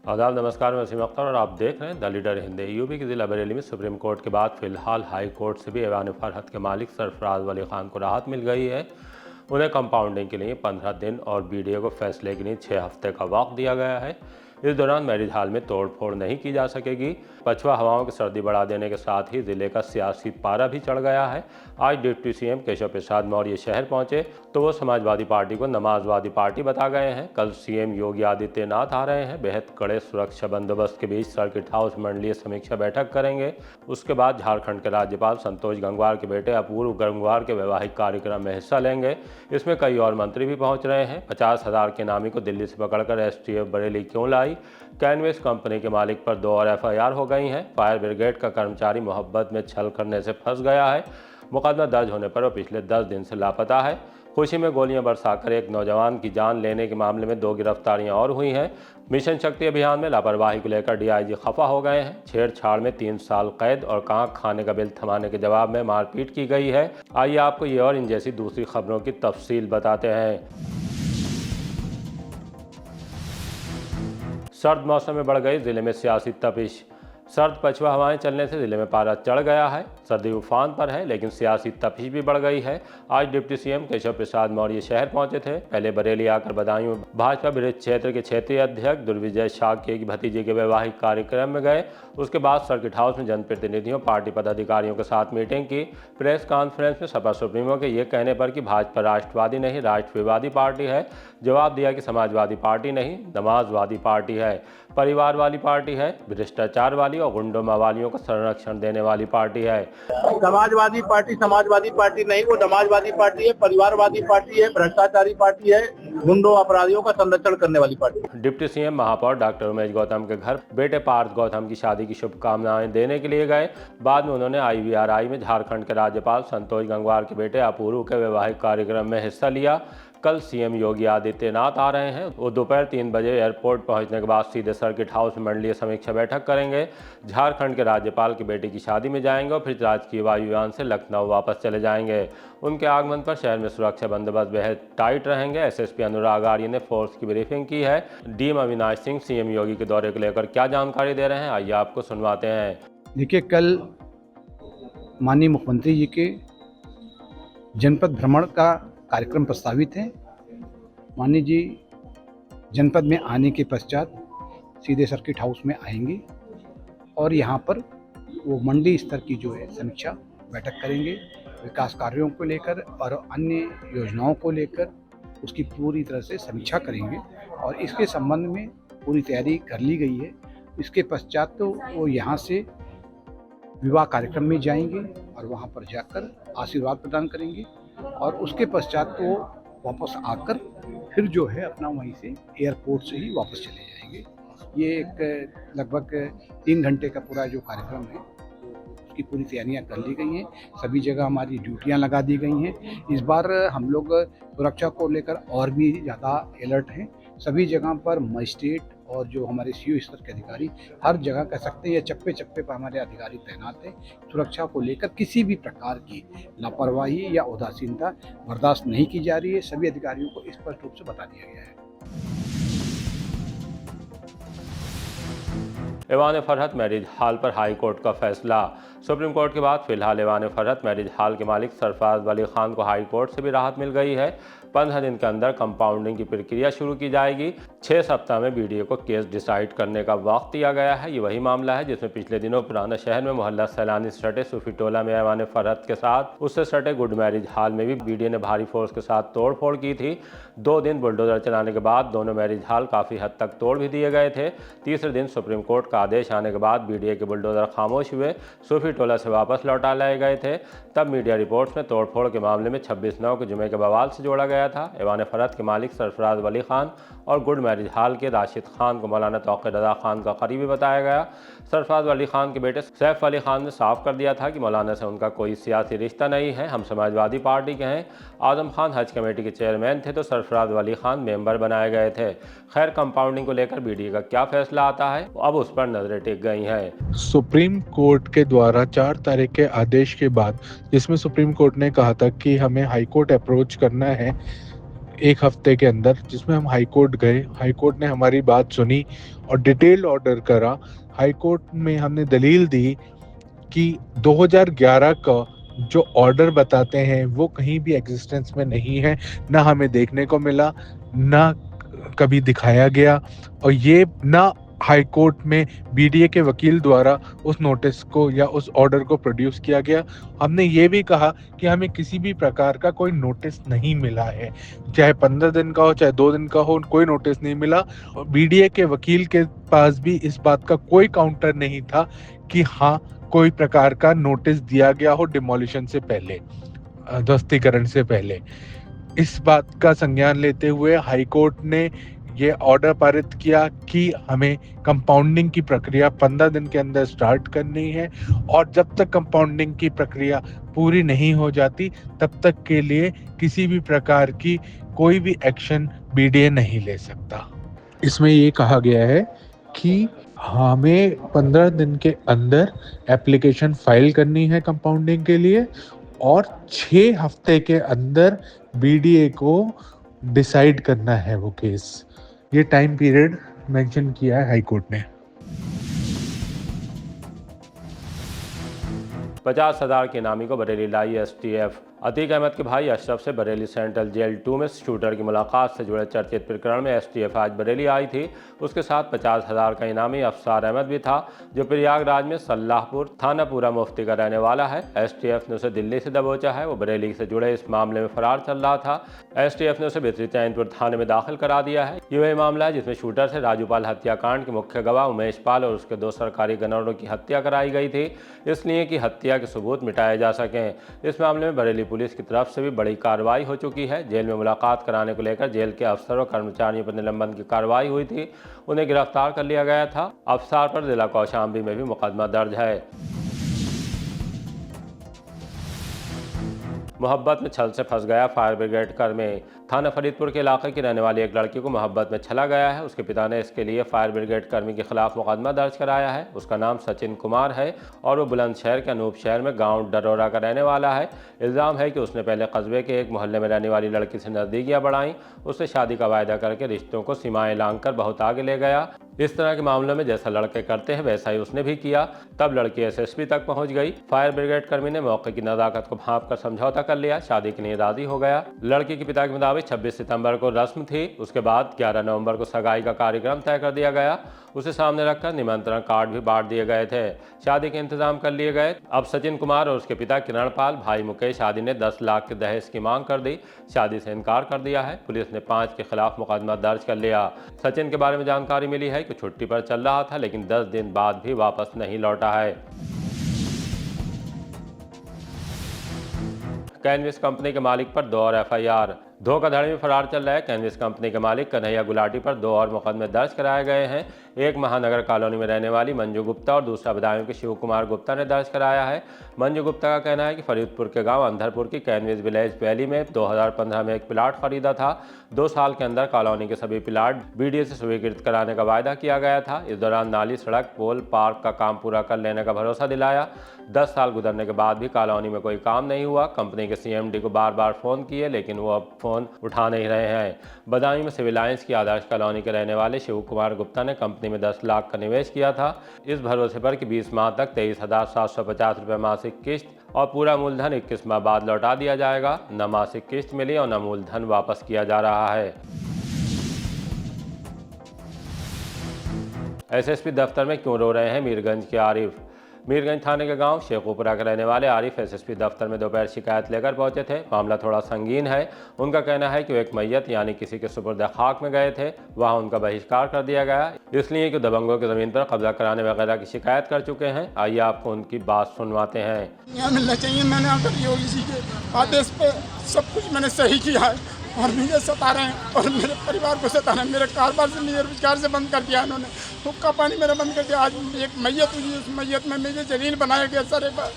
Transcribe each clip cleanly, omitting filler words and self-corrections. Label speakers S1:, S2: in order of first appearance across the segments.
S1: आदाब, नमस्कार। मैं वसीम अख्तर और आप देख रहे हैं द लीडर हिंदी। यूपी के ज़िला बरेली में सुप्रीम कोर्ट के बाद फिलहाल हाई कोर्ट से भी ऐवान फरहत के मालिक सरफराज वली खान को राहत मिल गई है। उन्हें कंपाउंडिंग के लिए 15 दिन और बीडीए को फैसले के लिए 6 हफ्ते का वक्त दिया गया है। इस दौरान मैरिज हाल में तोड़फोड़ नहीं की जा सकेगी। पछुआ हवाओं की सर्दी बढ़ा देने के साथ ही जिले का सियासी पारा भी चढ़ गया है। आज डिप्टी सीएम केशव प्रसाद मौर्य शहर पहुंचे तो वो समाजवादी पार्टी को नमाजवादी पार्टी बता गए हैं। कल सीएम योगी आदित्यनाथ आ रहे हैं। बेहद कड़े सुरक्षा बंदोबस्त के बीच सर्किट हाउस मंडलीय समीक्षा बैठक करेंगे। उसके बाद झारखंड के राज्यपाल संतोष गंगवार के बेटे अपूर्व गंगवार के वैवाहिक कार्यक्रम में हिस्सा लेंगे। इसमें कई और मंत्री भी पहुंच रहे हैं। 50,000 के नामी को दिल्ली से पकड़कर एसटीएफ बरेली क्यों लाई? कैनवेस कंपनी के मालिक पर 2 और एफआईआर हो गई हैं। फायर ब्रिगेड का कर्मचारी मोहब्बत में छल करने से फंस गया है। मुकदमा दर्ज होने पर वह पिछले 10 दिन से लापता है। खुशी में गोलियां बरसाकर एक नौजवान की जान लेने के मामले में 2 गिरफ्तारियां और हुई हैं। मिशन शक्ति अभियान में लापरवाही को लेकर डीआईजी खफा हो गए हैं। छेड़छाड़ में 3 साल कैद और कहाँ खाने का बिल थमाने के जवाब में मारपीट की गई है। आइए आपको ये और इन जैसी दूसरी खबरों की तफसील बताते हैं। सर्द मौसम में बढ़ गई जिले में सियासी तपिश। सर्द पछुआ हवाएं चलने से जिले में पारा चढ़ गया है। सर्दी उफान पर है, लेकिन सियासी तपिश भी बढ़ गई है। आज डिप्टी सीएम केशव प्रसाद मौर्य शहर पहुंचे थे। पहले बरेली आकर बदायूं भाजपा बृहद क्षेत्र के क्षेत्रीय अध्यक्ष दुर्विजय शाक्य की भतीजे के वैवाहिक कार्यक्रम में गए। उसके बाद सर्किट हाउस में जनप्रतिनिधियों, पार्टी पदाधिकारियों के साथ मीटिंग की। प्रेस कॉन्फ्रेंस में सपा सुप्रीमो के ये कहने पर कि भाजपा राष्ट्रवादी नहीं, राष्ट्रवादी पार्टी है, जवाब दिया कि समाजवादी पार्टी नहीं, नमाजवादी पार्टी है, परिवार वाली पार्टी है, भ्रष्टाचार वाली और गुंडों मवालियों को संरक्षण देने वाली पार्टी है।
S2: समाजवादी पार्टी नहीं, वो नमाजवादी पार्टी है, परिवारवादी पार्टी है, भ्रष्टाचारी पार्टी है, गुंडों अपराधियों का संरक्षण करने वाली पार्टी है।
S1: डिप्टी सीएम महापौर डॉक्टर उमेश गौतम के घर बेटे पार्थ गौतम की शादी की शुभकामनाएं देने के लिए गए। बाद में उन्होंने IVRI में झारखंड के राज्यपाल संतोष गंगवार के बेटे अपूर्व के वैवाहिक कार्यक्रम में हिस्सा लिया। कल सीएम योगी आदित्यनाथ आ रहे हैं। वो दोपहर 3 बजे एयरपोर्ट पहुंचने के बाद सीधे सर्किट हाउस में मंडलीय समीक्षा बैठक करेंगे। झारखंड के राज्यपाल की बेटी की शादी में जाएंगे और फिर राजकीय वायुयान से लखनऊ वापस चले जाएंगे। उनके आगमन पर शहर में सुरक्षा बंदोबस्त बेहद टाइट रहेंगे। एसएसपी अनुराग आर्य ने फोर्स की ब्रीफिंग की है। डीएम अविनाश सिंह सीएम योगी के दौरे को लेकर क्या जानकारी दे रहे हैं, आइए आपको सुनवाते हैं।
S3: देखिए, कल माननीय मुख्यमंत्री जी के जनपद भ्रमण का कार्यक्रम प्रस्तावित है। माननीय जी जनपद में आने के पश्चात सीधे सर्किट हाउस में आएंगे और यहाँ पर वो मंडी स्तर की जो है समीक्षा बैठक करेंगे। विकास कार्यों को लेकर और अन्य योजनाओं को लेकर उसकी पूरी तरह से समीक्षा करेंगे और इसके संबंध में पूरी तैयारी कर ली गई है। इसके पश्चात तो वो यहाँ से विवाह कार्यक्रम में जाएंगे और वहाँ पर जाकर आशीर्वाद प्रदान करेंगे और उसके पश्चात तो वापस आकर फिर जो है अपना वहीं से एयरपोर्ट से ही वापस चले जाएंगे। ये एक लगभग 3 घंटे का पूरा जो कार्यक्रम है उसकी पूरी तैयारियां कर ली गई हैं। सभी जगह हमारी ड्यूटियां लगा दी गई हैं। इस बार हम लोग सुरक्षा को लेकर और भी ज़्यादा अलर्ट हैं। सभी जगह पर मजिस्ट्रेट और जो हमारे सीओ स्तर के अधिकारी हर जगह कह सकते हैं या चप्पे चप्पे पर हमारे अधिकारी तैनात हैं। सुरक्षा को लेकर किसी भी प्रकार की लापरवाही या उदासीनता बर्दाश्त नहीं की जा रही है। सभी अधिकारियों को स्पष्ट रूप से बता दिया गया है।
S1: ऐवान फरहत मैरिज हाल पर हाई कोर्ट का फैसला। सुप्रीम कोर्ट के बाद फिलहाल ऐवान फरहत मैरिज हाल के मालिक सरफराज वली खान को हाई कोर्ट से भी राहत मिल गई है। 15 दिन के अंदर कंपाउंडिंग की प्रक्रिया शुरू की जाएगी। 6 सप्ताह में बीडीए को केस डिसाइड करने का वक्त दिया गया है। ये वही मामला है जिसमें पिछले दिनों पुराना शहर में मोहल्ला सैलानी सटे सूफी टोला में ऐवान फरहत के साथ उससे सटे गुड मैरिज हाल में भी बीडीए ने भारी फोर्स के साथ तोड़फोड़ की थी। 2 दिन बुलडोजर चलाने के बाद दोनों मैरिज हाल काफ़ी हद तक तोड़ भी दिए गए थे। तीसरे दिन सुप्रीम कोर्ट का आदेश आने के बाद बीडीए के बुलडोजर खामोश हुए, सूफी टोला से वापस लौटा लाए गए थे। तब मीडिया रिपोर्ट्स में तोड़फोड़ के मामले में 26/9 के जुमे के बवाल से जोड़ा गया था। ऐवान फरहत के मालिक सरफराज वली खान और गुड मैरिज हाल के राशिद खान को मौलाना तौक़ीर रज़ा खान का करीबी बताया गया। सरफराज वली खान के बेटे सैफ अली खान ने साफ कर दिया था कि मौलाना से उनका कोई सियासी रिश्ता नहीं है, हम समाजवादी पार्टी के हैं। आजम खान हज कमेटी के चेयरमैन थे तो सरफराज वली खान मेंबर बनाए गए थे। खैर, कंपाउंडिंग को लेकर बीडीए का क्या फैसला आता है, अब उस पर नजरें टिक गई हैं।
S4: सुप्रीम कोर्ट के द्वारा 4 तारीख के आदेश के बाद, जिसमें सुप्रीम कोर्ट ने कहा था कि हमें हाई कोर्ट अप्रोच करना है एक हफ्ते के अंदर, जिसमें हम हाई कोर्ट गए। हाई कोर्ट ने हमारी बात सुनी और डिटेल्ड ऑर्डर करा। हाई कोर्ट में हमने दलील दी कि 2011 का जो ऑर्डर बताते हैं वो कहीं भी एग्जिस्टेंस में नहीं है, ना हमें देखने को मिला, ना कभी दिखाया गया, और ये ना हाई कोर्ट में बीडीए के वकील द्वारा उस नोटिस को या उस ऑर्डर को प्रोड्यूस किया गया। हमने ये भी कहा कि हमें किसी भी प्रकार का कोई नोटिस नहीं मिला है, चाहे 15 दिन का हो चाहे 2 दिन का हो, कोई नोटिस नहीं मिला। और बीडीए के वकील के पास भी इस बात का कोई काउंटर नहीं था कि हाँ कोई प्रकार का नोटिस दिया गया हो डिमोलिशन से पहले, ध्वस्तीकरण से पहले। इस बात का संज्ञान लेते हुए हाई कोर्ट ने ये ऑर्डर पारित किया कि हमें कंपाउंडिंग की प्रक्रिया 15 दिन के अंदर स्टार्ट करनी है, और जब तक कंपाउंडिंग की प्रक्रिया पूरी नहीं हो जाती तब तक के लिए किसी भी प्रकार की कोई भी एक्शन बीडीए नहीं ले सकता। इसमें ये कहा गया है कि हमें 15 दिन के अंदर एप्लीकेशन फाइल करनी है कंपाउंडिंग के लिए, और 6 हफ्ते के अंदर बीडीए को डिसाइड करना है वो केस। ये टाइम पीरियड मेंशन किया है हाई कोर्ट ने।
S1: 50,000 के इनामी को बरेली लाई एसटीएफ। अतीक अहमद के भाई अशरफ से बरेली सेंट्रल जेल 2 में शूटर की मुलाकात से जुड़े चर्चित प्रकरण में एसटीएफ आज बरेली आई थी। उसके साथ 50,000 का इनामी अफसार अहमद भी था, जो प्रयागराज में सल्लाहपुर थाना पूरा मुफ्ती का रहने वाला है। एसटीएफ ने उसे दिल्ली से दबोचा है। वो बरेली से जुड़े इस मामले में फरार चल रहा था। एसटीएफ ने उसे भित्री चैनपुर थाने में दाखिल करा दिया है। ये वही मामला है जिसमें शूटर से राजूपाल हत्याकांड के मुख्य गवाह उमेश पाल और उसके 2 सरकारी गनरों की हत्या कराई गई थी, इसलिए कि हत्या के सबूत मिटाए जा सकें। इस मामले में बरेली पुलिस की तरफ से भी बड़ी कार्रवाई हो चुकी है। जेल में मुलाकात कराने को लेकर जेल के अफसर और कर्मचारियों पर निलंबन की कार्रवाई हुई थी। उन्हें गिरफ्तार कर लिया गया था। अफसार पर जिला कौशाम्बी में भी मुकदमा दर्ज है। मोहब्बत में छल से फंस गया फायर ब्रिगेड कर्मी। थाना फरीदपुर के इलाके की रहने वाली एक लड़की को मोहब्बत में छला गया है। उसके पिता ने इसके लिए फायर ब्रिगेड कर्मी के खिलाफ मुकदमा दर्ज कराया है। उसका नाम सचिन कुमार है और वो बुलंदशहर के अनूप शहर में गांव डरोरा का रहने वाला है। इल्ज़ाम है कि उसने पहले कस्बे के एक मोहल्ले में रहने वाली लड़की से नज़दीकियां बढ़ाईं, उससे शादी का वायदा करके रिश्तों को सीमाएं लांघकर बहुत आगे ले गया। इस तरह के मामलों में जैसा लड़के करते हैं वैसा ही उसने भी किया। तब लड़की एसएसपी तक पहुंच गई। फायर ब्रिगेड कर्मी ने मौके की नज़ाकत को भांप कर समझौता कर लिया। शादी के लिए राजी हो गया। लड़की के पिता के मुताबिक 26 सितंबर को रस्म थी। उसके बाद 11 नवंबर को सगाई का कार्यक्रम तय कर दिया गया। उसे सामने रखकर निमंत्रण कार्ड भी बांट दिए गए थे। शादी के इंतजाम कर लिए गए। अब सचिन कुमार और उसके पिता किरण पाल, भाई मुकेश आदि ने 10 लाख के दहेज की मांग कर दी। शादी से इनकार कर दिया है। पुलिस ने 5 के खिलाफ मुकदमा दर्ज कर लिया। सचिन के बारे में जानकारी मिली है कि छुट्टी पर चल रहा था, लेकिन 10 दिन बाद भी वापस नहीं लौटा है। कैनविस कंपनी के मालिक पर 2 और एफआईआर। धोखाधड़ी में फरार चल रहे कैनविस कंपनी के मालिक कन्हैया गुलाटी पर 2 और मुकदमे दर्ज कराए गए हैं। एक महानगर कॉलोनी में रहने वाली मंजू गुप्ता और दूसरा बदायूं के शिव कुमार गुप्ता ने दर्ज कराया है। मंजू गुप्ता का कहना है कि फरीदपुर के गांव अंधरपुर की कैनविस विलेज वैली में 2015 में एक प्लाट खरीदा था। 2 साल के अंदर कॉलोनी के सभी प्लाट बीडीए से स्वीकृत कराने का वायदा किया गया था। इस दौरान नाली, सड़क, पोल, पार्क का काम पूरा कर लेने का भरोसा दिलाया। 10 साल गुजरने के बाद भी कॉलोनी में कोई काम नहीं हुआ। कंपनी के सीएमडी को बार बार फोन किए, लेकिन वो अब फोन उठा नहीं रहे हैं। बदायूं में सिविल लाइंस की आदर्श कॉलोनी के रहने वाले शिव कुमार गुप्ता ने कंपनी में 10 लाख का निवेश किया था, इस भरोसे पर कि 20 माह तक 23,750 रुपये मासिक किस्त और पूरा मूलधन 21 माह बाद लौटा दिया जाएगा। न मासिक किस्त मिली और न मूलधन वापस किया जा रहा है। एसएसपी दफ्तर में क्यों रो रहे हैं मीरगंज के आरिफ। मीरगंज थाने के गांव शेखोपुरा के रहने वाले आरिफ एसएसपी दफ्तर में दोपहर शिकायत लेकर पहुंचे थे। मामला थोड़ा संगीन है। उनका कहना है कि वो एक मैयत यानी किसी के सुपुर्द खाक में गए थे, वहां उनका बहिष्कार कर दिया गया, इसलिए कि दबंगों की जमीन पर कब्जा कराने वगैरह की शिकायत कर चुके हैं। आइए आपको उनकी बात सुनवाते हैं।
S5: यहाँ मिलना चाहिए। मैंने आकर योगी जी के आदेश पे सब कुछ मैंने सही किया है और मुझे सता रहे हैं और मेरे परिवार को सता रहे हैं। मेरे कारोबार से, मेरे रोजगार से बंद कर दिया इन्होंने। हुक्का पानी मेरा बंद कर दिया। आज एक मैयत हुई, उस मैयत में मुझे जलील बनाया गया सारे पर।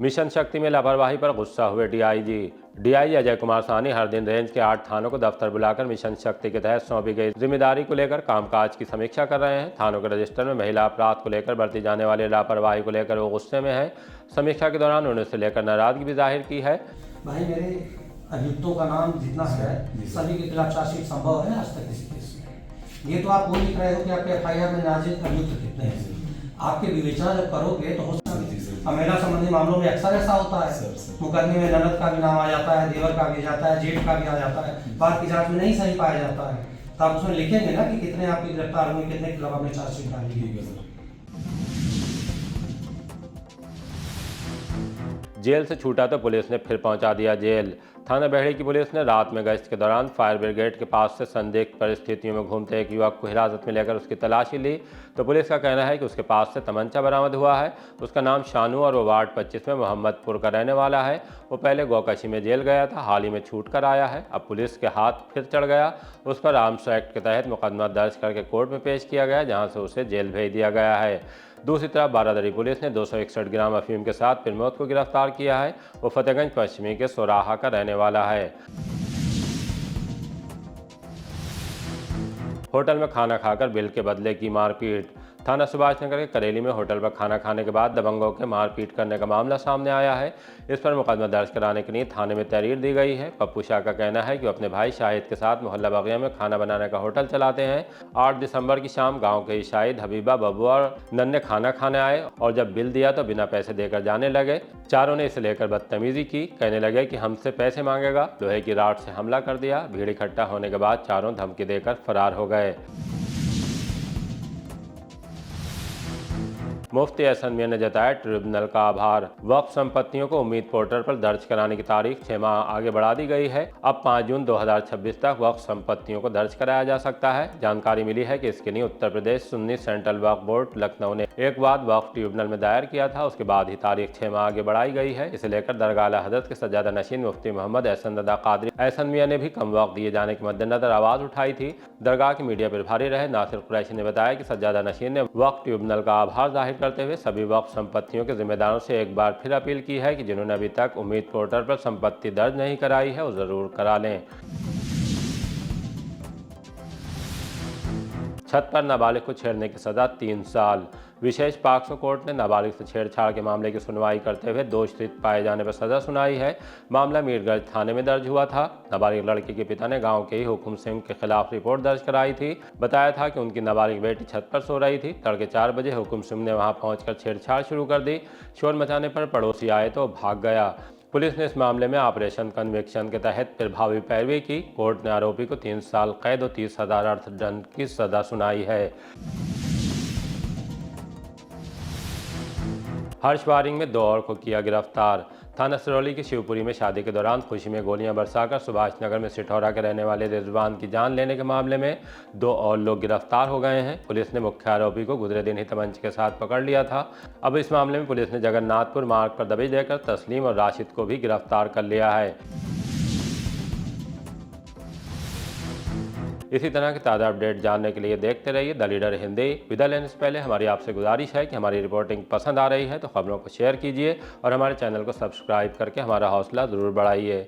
S1: मिशन शक्ति में लापरवाही पर गुस्सा हुए डीआईजी। डीआई अजय कुमार साहनी हर दिन रेंज के 8 थानों को दफ्तर बुलाकर मिशन शक्ति के तहत सौंपी गई जिम्मेदारी को लेकर कामकाज की समीक्षा कर रहे हैं। थानों के रजिस्टर में महिला अपराध को लेकर बरती जाने वाली लापरवाही को लेकर वो गुस्से में है। समीक्षा के दौरान उन्होंने इसे लेकर नाराजगी भी जाहिर की है।
S6: भाई मेरे अभियुक्तों का नाम जितना है सभी के खिलाफ चार्जशीट संभव है आज तक इस केस में। ये तो आप वो लिख रहे हो कि आपके एफआईआर में नाजिल अभियुक्त कितने हैं। आपके विवेचना जब करोगे तो हो महिला संबंधी मामलों में अक्सर ऐसा होता है, मुकदमे में ननद का भी नाम आ जाता है, देवर का भी जाता है, जेठ का भी आ जाता है, बाद की जांच में नहीं सही पाया जाता है। तो आप उसमें लिखेंगे ना कि कितने आपकी गिरफ्तार हुए, कितने के खिलाफ आपने चार्जशीट डाली।
S1: जेल से छूटा तो पुलिस ने फिर पहुंचा दिया जेल। थाना बेहड़ी की पुलिस ने रात में गश्त के दौरान फायर ब्रिगेड के पास से संदिग्ध परिस्थितियों में घूमते एक युवक को हिरासत में लेकर उसकी तलाशी ली तो पुलिस का कहना है कि उसके पास से तमंचा बरामद हुआ है। उसका नाम शानू और वो वार्ड 25 में मोहम्मदपुर का रहने वाला है। वो पहले गोकशी में जेल गया था, हाल ही में छूट कर आया है। अब पुलिस के हाथ फिर चढ़ गया। उस पर आर्म्स एक्ट के तहत मुकदमा दर्ज करके कोर्ट में पेश किया गया, जहाँ से उसे जेल भेज दिया गया है। दूसरी तरफ बारादरी पुलिस ने 261 ग्राम अफीम के साथ प्रमोद को गिरफ्तार किया है। वो फतेहगंज पश्चिमी के सोराहा का रहने वाला है। होटल में खाना खाकर बिल के बदले की मारपीट। थाना सुभाष नगर के करेली में होटल पर खाना खाने के बाद दबंगों के मारपीट करने का मामला सामने आया है। इस पर मुकदमा दर्ज कराने के लिए थाने में तहरीर दी गई है। पप्पू शाह का कहना है कि वो अपने भाई शाहिद के साथ मोहल्ला बगिया में खाना बनाने का होटल चलाते हैं। 8 दिसंबर की शाम गांव के शाहिद, हबीबा, बब्बू और नन्हे खाना खाने आए और जब बिल दिया तो बिना पैसे देकर जाने लगे। चारों ने इसे लेकर बदतमीजी की, कहने लगे कि हमसे पैसे मांगेगा। लोहे की रॉड से हमला कर दिया। भीड़ इकट्ठा होने के बाद चारों धमकी देकर फरार हो गए। मुफ्ती एहसन मियां ने जताया ट्रिब्यूनल का आभार। वक्फ संपत्तियों को उम्मीद पोर्टल पर दर्ज कराने की तारीख 6 माह आगे बढ़ा दी गई है। अब 5 जून 2026 तक वक्फ संपत्तियों को दर्ज कराया जा सकता है। जानकारी मिली है कि इसके लिए उत्तर प्रदेश सुन्नी सेंट्रल वक्फ बोर्ड लखनऊ ने एक वाद वक्फ ट्रिब्यूनल में दायर किया था। उसके बाद ही तारीख 6 माह आगे बढ़ाई गई है। इसे लेकर दरगाह आला हज़रत के सज्जादा नशीन मुफ्ती मोहम्मद एहसन रज़ा क़ादरी एहसन मियां ने भी कम वक्त दिए जाने के मद्देनजर आवाज़ उठाई थी। दरगाह के मीडिया प्रभारी रहे नासिर कुरैशी ने बताया कि सज्जादा नशीन ने वक्फ ट्रिब्यूनल का आभार जाहिर करते हुए सभी वक्फ संपत्तियों के जिम्मेदारों से एक बार फिर अपील की है कि जिन्होंने अभी तक उम्मीद पोर्टल पर संपत्ति दर्ज नहीं कराई है वो जरूर करा लें। छत पर नाबालिग को छेड़ने की सजा 3 साल। विशेष पॉक्सो कोर्ट ने नाबालिग से छेड़छाड़ के मामले की सुनवाई करते हुए दोषित पाए जाने पर सजा सुनाई है। मामला मीरगंज थाने में दर्ज हुआ था। नाबालिग लड़की के पिता ने गांव के ही हुकुम सिंह के खिलाफ रिपोर्ट दर्ज कराई थी। बताया था कि उनकी नाबालिग बेटी छत पर सो रही थी। तड़के 4 बजे हुकुम सिंह ने वहां पहुंचकर छेड़छाड़ शुरू कर दी। शोर मचाने पर पड़ोसी आए तो भाग गया। पुलिस ने इस मामले में ऑपरेशन कन्विक्शन के तहत प्रभावी पैरवी की। कोर्ट ने आरोपी को 3 साल कैद और 30,000 अर्थदंड की सजा सुनाई है। हर्ष वारिंग में 2 और को किया गिरफ्तार। थाना सिरौली की शिवपुरी में शादी के दौरान खुशी में गोलियां बरसाकर सुभाष नगर में सिठौरा के रहने वाले रिजवान की जान लेने के मामले में 2 और लोग गिरफ्तार हो गए हैं। पुलिस ने मुख्य आरोपी को गुजरे दिन ही तमंचे के साथ पकड़ लिया था। अब इस मामले में पुलिस ने जगन्नाथपुर मार्ग पर दबिश देकर तस्लीम और राशिद को भी गिरफ्तार कर लिया है। इसी तरह के ताज़ा अपडेट जानने के लिए देखते रहिए द लीडर हिंदी। विदा लेने से पहले हमारी आपसे गुजारिश है कि हमारी रिपोर्टिंग पसंद आ रही है तो खबरों को शेयर कीजिए और हमारे चैनल को सब्सक्राइब करके हमारा हौसला ज़रूर बढ़ाइए।